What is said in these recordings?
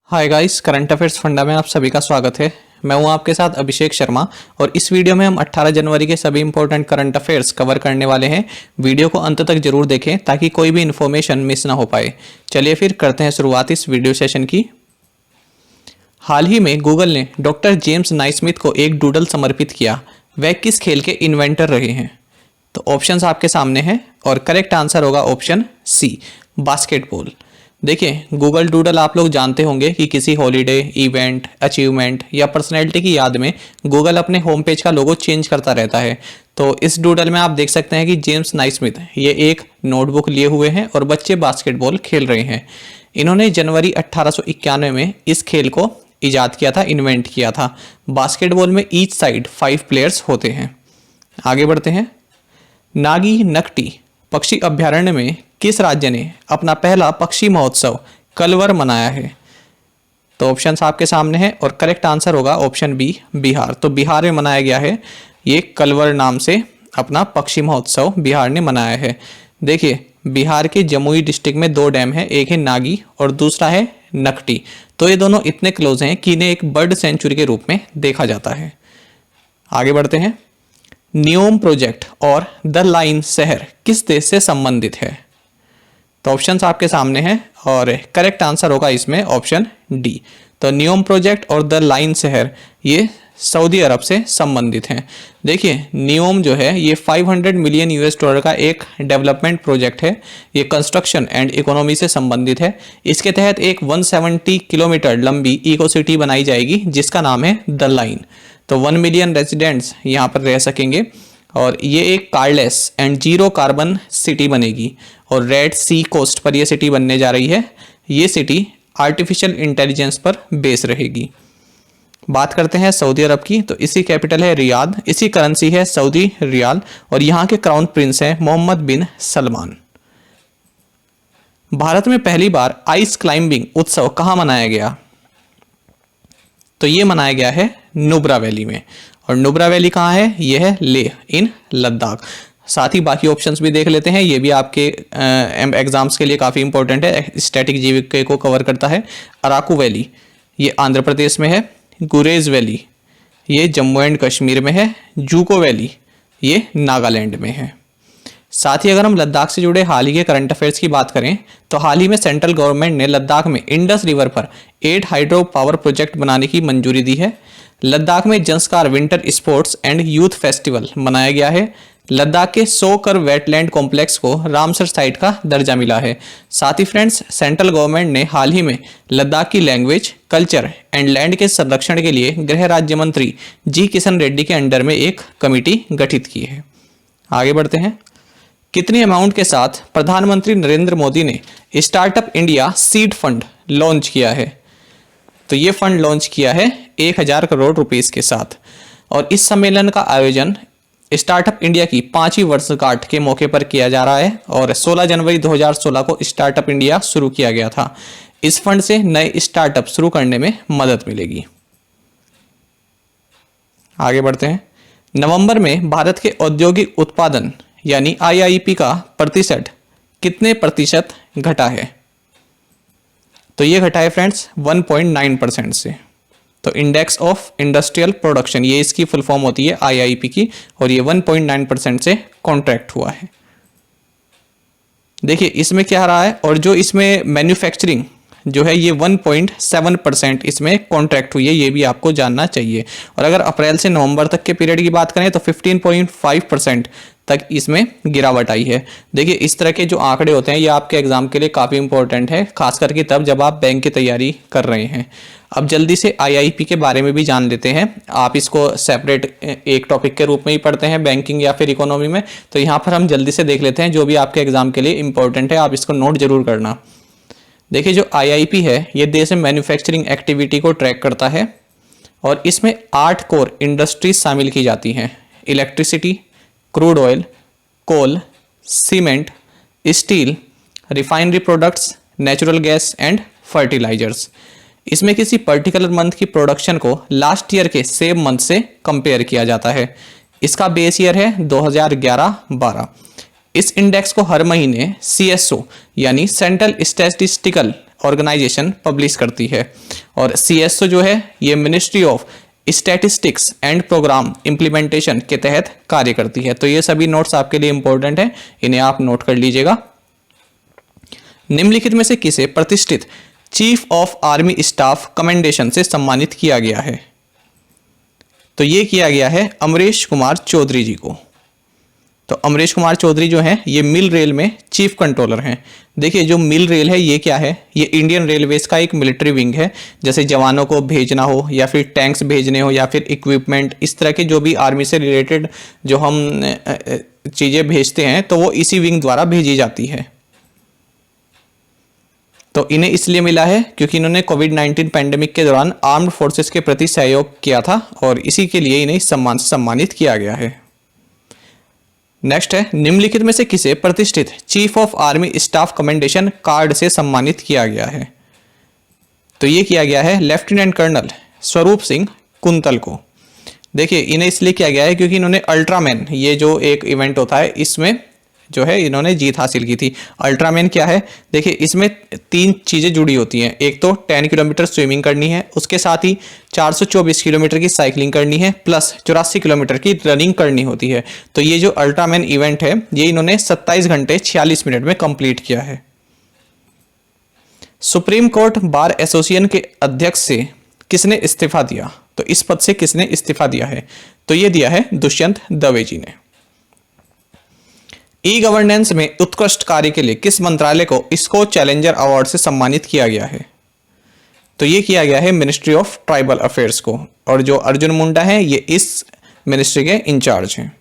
Hi guys, current affairs funda में आप सभी का स्वागत है। मैं हूं आपके साथ अभिषेक शर्मा और इस वीडियो में हम 18 जनवरी के सभी इंपॉर्टेंट करंट अफेयर्स कवर करने वाले हैं। वीडियो को अंत तक जरूर देखें ताकि कोई भी इन्फॉर्मेशन मिस ना हो पाए। चलिए फिर करते हैं शुरुआत इस वीडियो सेशन की। हाल ही में गूगल ने डॉक्टर जेम्स नाइस्मिथ को एक डूडल समर्पित किया। वह किस खेल के इन्वेंटर रहे हैं? तो ऑप्शंस आपके सामने हैं और करेक्ट आंसर होगा ऑप्शन सी, बास्केटबॉल। देखिए, गूगल डूडल आप लोग जानते होंगे कि किसी हॉलीडे, इवेंट, अचीवमेंट या पर्सनैलिटी की याद में गूगल अपने होम पेज का लोगो चेंज करता रहता है। तो इस डूडल में आप देख सकते हैं कि जेम्स नाइस्मिथ ये एक नोटबुक लिए हुए हैं और बच्चे बास्केटबॉल खेल रहे हैं। इन्होंने जनवरी 1891 में इस खेल को इजाद किया था, इन्वेंट किया था। बास्केटबॉल में ईच साइड 5 प्लेयर्स होते हैं। आगे बढ़ते हैं। नागी नकटी पक्षी अभ्यारण्य में किस राज्य ने अपना पहला पक्षी महोत्सव कलवर मनाया है? तो ऑप्शंस आपके सामने हैं और करेक्ट आंसर होगा ऑप्शन बी, बिहार। तो बिहार में मनाया गया है ये कलवर नाम से अपना पक्षी महोत्सव बिहार ने मनाया है। देखिए, बिहार के जमुई डिस्ट्रिक्ट में 2 डैम है, एक है नागी और दूसरा है नकटी। तो ये दोनों इतने क्लोज हैं कि इन्हें एक बर्ड सेंचुरी के रूप में देखा जाता है। आगे बढ़ते हैं। नियोम प्रोजेक्ट और द लाइन शहर किस देश से संबंधित है? तो ऑप्शंस आपके सामने हैं और करेक्ट आंसर होगा इसमें ऑप्शन डी। तो नियोम प्रोजेक्ट और द लाइन शहर ये सऊदी अरब से संबंधित हैं। देखिए, नियोम जो है ये 500 मिलियन यूएस डॉलर का एक डेवलपमेंट प्रोजेक्ट है। ये कंस्ट्रक्शन एंड इकोनॉमी से संबंधित है। इसके तहत एक 170 किलोमीटर लंबी इको सिटी बनाई जाएगी जिसका नाम है द लाइन। तो 1 मिलियन रेजिडेंट्स यहाँ पर रह सकेंगे और ये एक कारलेस एंड जीरो कार्बन सिटी बनेगी और रेड सी कोस्ट पर यह सिटी बनने जा रही है। ये सिटी आर्टिफिशियल इंटेलिजेंस पर बेस रहेगी। बात करते हैं सऊदी अरब की, तो इसी कैपिटल है रियाद, इसी करेंसी है सऊदी रियाल और यहाँ के क्राउन प्रिंस हैं मोहम्मद बिन सलमान। भारत में पहली बार आइस क्लाइंबिंग उत्सव कहाँ मनाया गया? तो ये मनाया गया है नुब्रा वैली में। और नुब्रा वैली कहाँ है? ये है लेह इन लद्दाख। साथ ही बाकी ऑप्शंस भी देख लेते हैं, ये भी आपके एग्जाम्स के लिए काफ़ी इंपॉर्टेंट है, स्टैटिक जीके को कवर करता है। अराकू वैली ये आंध्र प्रदेश में है। गुरेज वैली ये जम्मू एंड कश्मीर में है। जूको वैली ये नागालैंड में है। साथ ही अगर हम लद्दाख से जुड़े हाल ही के करंट अफेयर्स की बात करें तो हाल ही में सेंट्रल गवर्नमेंट ने लद्दाख में इंडस रिवर पर 8 हाइड्रो पावर प्रोजेक्ट बनाने की मंजूरी दी है। लद्दाख में Zanskar winter sports and youth festival मनाया गया है। लद्दाख के 100 कर वेटलैंड कॉम्प्लेक्स को रामसर साइट का दर्जा मिला है। साथ ही फ्रेंड्स, सेंट्रल गवर्नमेंट ने हाल ही में लद्दाख की लैंग्वेज, कल्चर एंड लैंड के संरक्षण के लिए गृह राज्य मंत्री जी किशन रेड्डी के अंडर में एक कमेटी गठित की है। आगे बढ़ते हैं। कितनी अमाउंट के साथ प्रधानमंत्री नरेंद्र मोदी ने startup India seed fund launch किया है? तो ये फंड लॉन्च किया है 1000 करोड़ रुपीस के साथ। और इस सम्मेलन का आयोजन स्टार्टअप इंडिया की 5वीं वर्षगांठ के मौके पर किया जा रहा है और 16 जनवरी 2016 को स्टार्टअप इंडिया शुरू किया गया था। इस फंड से नए स्टार्टअप शुरू करने में मदद मिलेगी। आगे बढ़ते हैं। नवंबर में भारत के औद्योगिक उत्पादन यानी आईआईपी का प्रतिशत कितने प्रतिशत घटा है? तो ये घटा है फ्रेंड्स 1.9% से। तो इंडेक्स ऑफ इंडस्ट्रियल प्रोडक्शन ये इसकी फुल फॉर्म होती है आईआईपी की और ये 1.9% से कॉन्ट्रैक्ट हुआ है। देखिए, इसमें क्या रहा है और जो इसमें मैन्युफैक्चरिंग जो है ये 1.7% इसमें कॉन्ट्रैक्ट हुई है, ये भी आपको जानना चाहिए। और अगर अप्रैल से नवंबर तक के पीरियड की बात करें तो 15.5% तक इसमें गिरावट आई है। देखिए, इस तरह के जो आंकड़े होते हैं ये आपके एग्जाम के लिए काफ़ी इंपॉर्टेंट है, खास करके तब जब आप बैंक की तैयारी कर रहे हैं। अब जल्दी से आईआईपी के बारे में भी जान लेते हैं। आप इसको सेपरेट एक टॉपिक के रूप में ही पढ़ते हैं बैंकिंग या फिर इकोनॉमी में, तो यहाँ पर हम जल्दी से देख लेते हैं जो भी आपके एग्जाम के लिए इंपॉर्टेंट है, आप इसको नोट जरूर करना। देखिए, जो आईआईपी है ये देश में मैन्युफैक्चरिंग एक्टिविटी को ट्रैक करता है और इसमें 8 कोर इंडस्ट्रीज शामिल की जाती हैं। Electricity, crude oil, coal, cement, steel, refinery products, natural gas and fertilizers. इसमें किसी पर्टिकुलर मंथ की प्रोडक्शन को लास्ट ईयर के सेम मंथ से कंपेयर किया जाता है। इसका बेस ईयर है 2011-12। इस इंडेक्स को हर महीने CSO यानी सेंट्रल स्टैटिस्टिकल ऑर्गेनाइजेशन पब्लिश करती है। और CSO जो है ये ministry of statistics and programme implementation के तहत कार्य करती है। तो ये सभी नोट्स आपके लिए इंपॉर्टेंट है, इन्हें आप नोट कर लीजिएगा। निम्नलिखित में से किसे प्रतिष्ठित chief of army staff commendation से सम्मानित किया गया है? तो ये किया गया है अमरेश कुमार चौधरी जी को। तो अमरेश कुमार चौधरी जो हैं ये मिल रेल में चीफ कंट्रोलर हैं। देखिए जो मिल रेल है ये क्या है, ये इंडियन रेलवेज का एक मिलिट्री विंग है। जैसे जवानों को भेजना हो या फिर टैंक्स भेजने हो या फिर इक्विपमेंट, इस तरह के जो भी आर्मी से रिलेटेड जो हम चीज़ें भेजते हैं तो वो इसी विंग द्वारा भेजी जाती है। तो इन्हें इसलिए मिला है क्योंकि इन्होंने कोविड-19 पैंडेमिक के दौरान आर्म्ड फोर्सेस के प्रति सहयोग किया था और इसी के लिए इन्हें इस सम्मान से सम्मानित किया गया है। नेक्स्ट है, निम्नलिखित में से किसे प्रतिष्ठित chief of army staff commendation card से सम्मानित किया गया है? तो ये किया गया है lieutenant colonel Swaroop Singh quintal को। देखिए इन्हें इसलिए किया गया है क्योंकि इन्होंने अल्ट्रामैन, ये जो एक इवेंट होता है इसमें जो है इन्होंने जीत हासिल की थी। अल्ट्रामैन क्या है, देखिए इसमें 3 चीज़ें जुड़ी होती हैं। एक तो 10 किलोमीटर स्विमिंग करनी है, उसके साथ ही 424 किलोमीटर की साइकिलिंग करनी है, प्लस 84 किलोमीटर की रनिंग करनी होती है। तो ये जो अल्ट्रामैन इवेंट है ये इन्होंने 27 घंटे 46 मिनट में कंप्लीट किया है। सुप्रीम कोर्ट बार एसोसिएशन के अध्यक्ष से किसने इस्तीफा दिया? तो इस पद से किसने इस्तीफा दिया है? तो ये दिया है दुष्यंत दवे जी ने। ई गवर्नेंस में उत्कृष्ट कार्य के लिए किस मंत्रालय को इसको चैलेंजर अवार्ड से सम्मानित किया गया है? तो ये किया गया है मिनिस्ट्री ऑफ ट्राइबल अफेयर्स को, और जो अर्जुन मुंडा है ये इस मिनिस्ट्री के इंचार्ज हैं।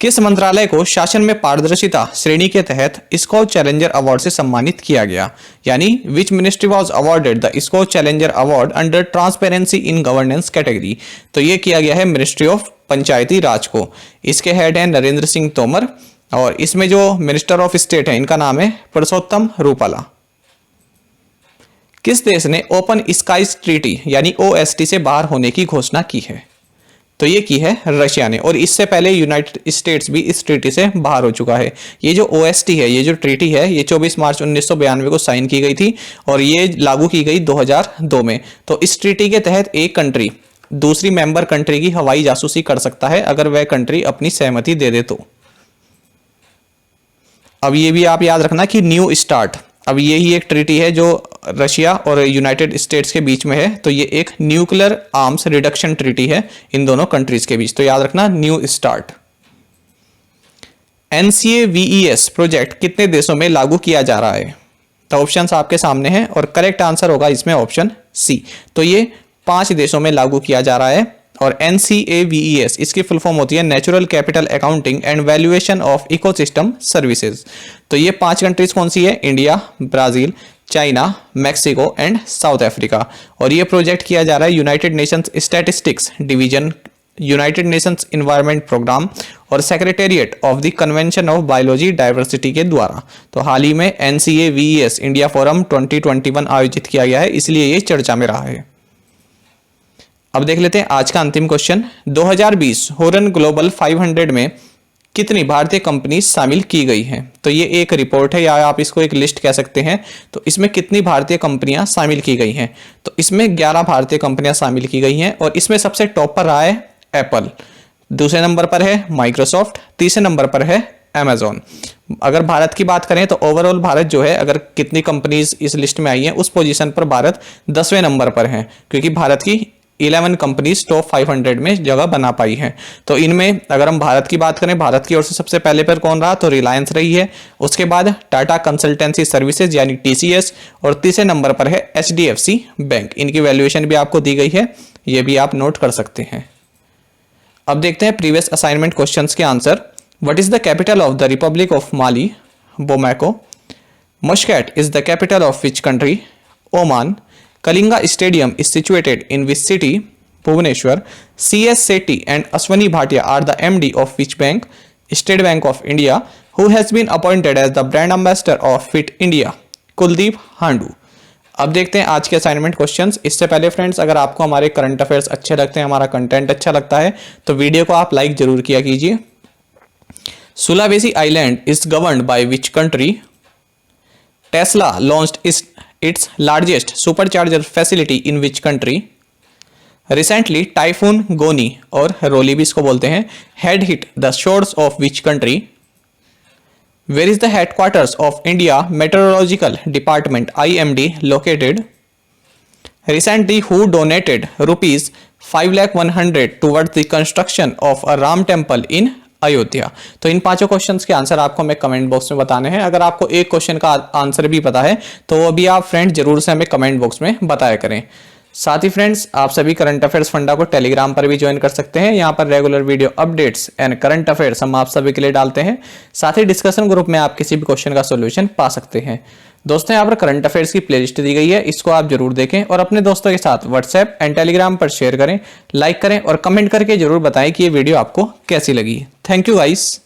किस मंत्रालय को शासन में पारदर्शिता श्रेणी के तहत इसको चैलेंजर अवार्ड से सम्मानित किया गया? यानी which ministry was awarded the इसको challenger award under transparency in governance category? तो ये किया गया है मिनिस्ट्री ऑफ पंचायती राज को। इसके हेड है नरेंद्र सिंह तोमर, और इसमें जो मिनिस्टर ऑफ स्टेट है इनका नाम है पुरुषोत्तम रूपाला। किस देश ने ओपन स्काईज ट्रीटी यानी OST से बाहर होने की घोषणा की है? तो ये की है रशिया ने, और इससे पहले यूनाइटेड स्टेट्स भी इस ट्रीटी से बाहर हो चुका है। ये जो OST है, ये जो ट्रीटी है, ये 24 मार्च 1992 को साइन की गई थी और ये लागू की गई 2002 में। तो इस ट्रीटी के तहत एक कंट्री दूसरी मेंबर कंट्री की हवाई जासूसी कर सकता है अगर वह कंट्री अपनी सहमति दे दे तो। अब ये भी आप याद रखना कि न्यू स्टार्ट, अब यही एक ट्रीटी है जो रशिया और यूनाइटेड स्टेट्स के बीच में है। तो ये एक न्यूक्लियर आर्म्स रिडक्शन ट्रीटी है इन दोनों कंट्रीज के बीच। तो याद रखना न्यू स्टार्ट। NCAVES प्रोजेक्ट कितने देशों में लागू किया जा रहा है? तो ऑप्शंस आपके सामने हैं और करेक्ट आंसर होगा इसमें ऑप्शन सी। तो ये 5 देशों में लागू किया जा रहा है। और NCAVES इसकी फुल फॉर्म होती है natural capital accounting and valuation of ecosystem services. तो ये 5 कंट्रीज कौन सी है? India, Brazil, China, Mexico and South Africa. और ये प्रोजेक्ट किया जा रहा है United Nations Statistics Division, United Nations Environment Programme और secretariat of the Convention of biology diversity के द्वारा। तो हाल ही में NCAVES इंडिया फोरम 2021 आयोजित किया गया है, इसलिए ये चर्चा में रहा है। अब देख लेते हैं आज का अंतिम क्वेश्चन। 2020 होरन ग्लोबल 500 में कितनी भारतीय कंपनी शामिल की गई हैं? तो ये एक रिपोर्ट है या आप इसको एक लिस्ट कह सकते हैं। तो इसमें कितनी भारतीय कंपनियां शामिल की गई हैं? तो इसमें 11 भारतीय कंपनियां शामिल की गई हैं और इसमें सबसे टॉप पर रहा है एप्पल, दूसरे नंबर पर है माइक्रोसॉफ्ट, तीसरे नंबर पर है अमेजॉन। अगर भारत की बात करें तो ओवरऑल भारत जो है, अगर कितनी कंपनीज इस लिस्ट में आई हैं उस पोजीशन पर भारत 10वें नंबर पर है, क्योंकि भारत की 11 कंपनीज टॉप 500 में जगह बना पाई हैं। तो इनमें अगर हम भारत की बात करें, भारत की ओर से सबसे पहले पर कौन रहा? तो रिलायंस रही है, उसके बाद टाटा कंसल्टेंसी सर्विसेज यानी TCS, और तीसरे नंबर पर है HDFC बैंक। इनकी वैल्यूएशन भी आपको दी गई है, ये भी आप नोट कर सकते हैं। अब देखते हैं प्रीवियस असाइनमेंट क्वेश्चंस के आंसर। What is the capital of the Republic of Mali? Bamako. Muscat is the capital of which country? Oman. Kalinga Stadium is situated in which city? Bhubaneswar. CS Sethi and Ashwani Bhatia are the MD of which bank? State Bank of India. Who has been appointed as the brand ambassador of Fit India? Kuldeep Handu. अब देखते हैं आज के assignment questions. इससे पहले friends, अगर आपको हमारे करंट अफेयर्स अच्छे लगते हैं, हमारा कंटेंट अच्छा लगता है, तो वीडियो को आप लाइक जरूर किया कीजिए। Sulawesi Island is governed by which country? Tesla launched its largest supercharger facility in which country? Recently, Typhoon Goni और रोली भी इसको बोलते हैं had hit the shores of which country? Where is the headquarters of India Meteorological Department IMD located? Recently, who donated rupees 5,100,000 towards the construction of a Ram temple in Ayodhya? तो इन पांचों questions के answer आपको हमें comment box में बताने हैं। अगर आपको एक क्वेश्चन का आंसर भी पता है तो वो भी आप फ्रेंड जरूर से हमें कमेंट बॉक्स में बताया करें। साथ ही फ्रेंड्स, आप सभी करंट अफेयर्स फंडा को टेलीग्राम पर भी ज्वाइन कर सकते हैं। यहाँ पर regular video updates and current affairs हम आप सभी के लिए डालते हैं। साथ ही डिस्कशन ग्रुप में आप किसी भी क्वेश्चन का सोल्यूशन पा सकते हैं। दोस्तों, यहाँ पर करंट अफेयर्स की प्लेलिस्ट दी गई है, इसको आप जरूर देखें और अपने दोस्तों के साथ व्हाट्सएप एंड टेलीग्राम पर शेयर करें, लाइक करें और कमेंट करके जरूर बताएं कि ये वीडियो आपको कैसी लगी। Thank you guys.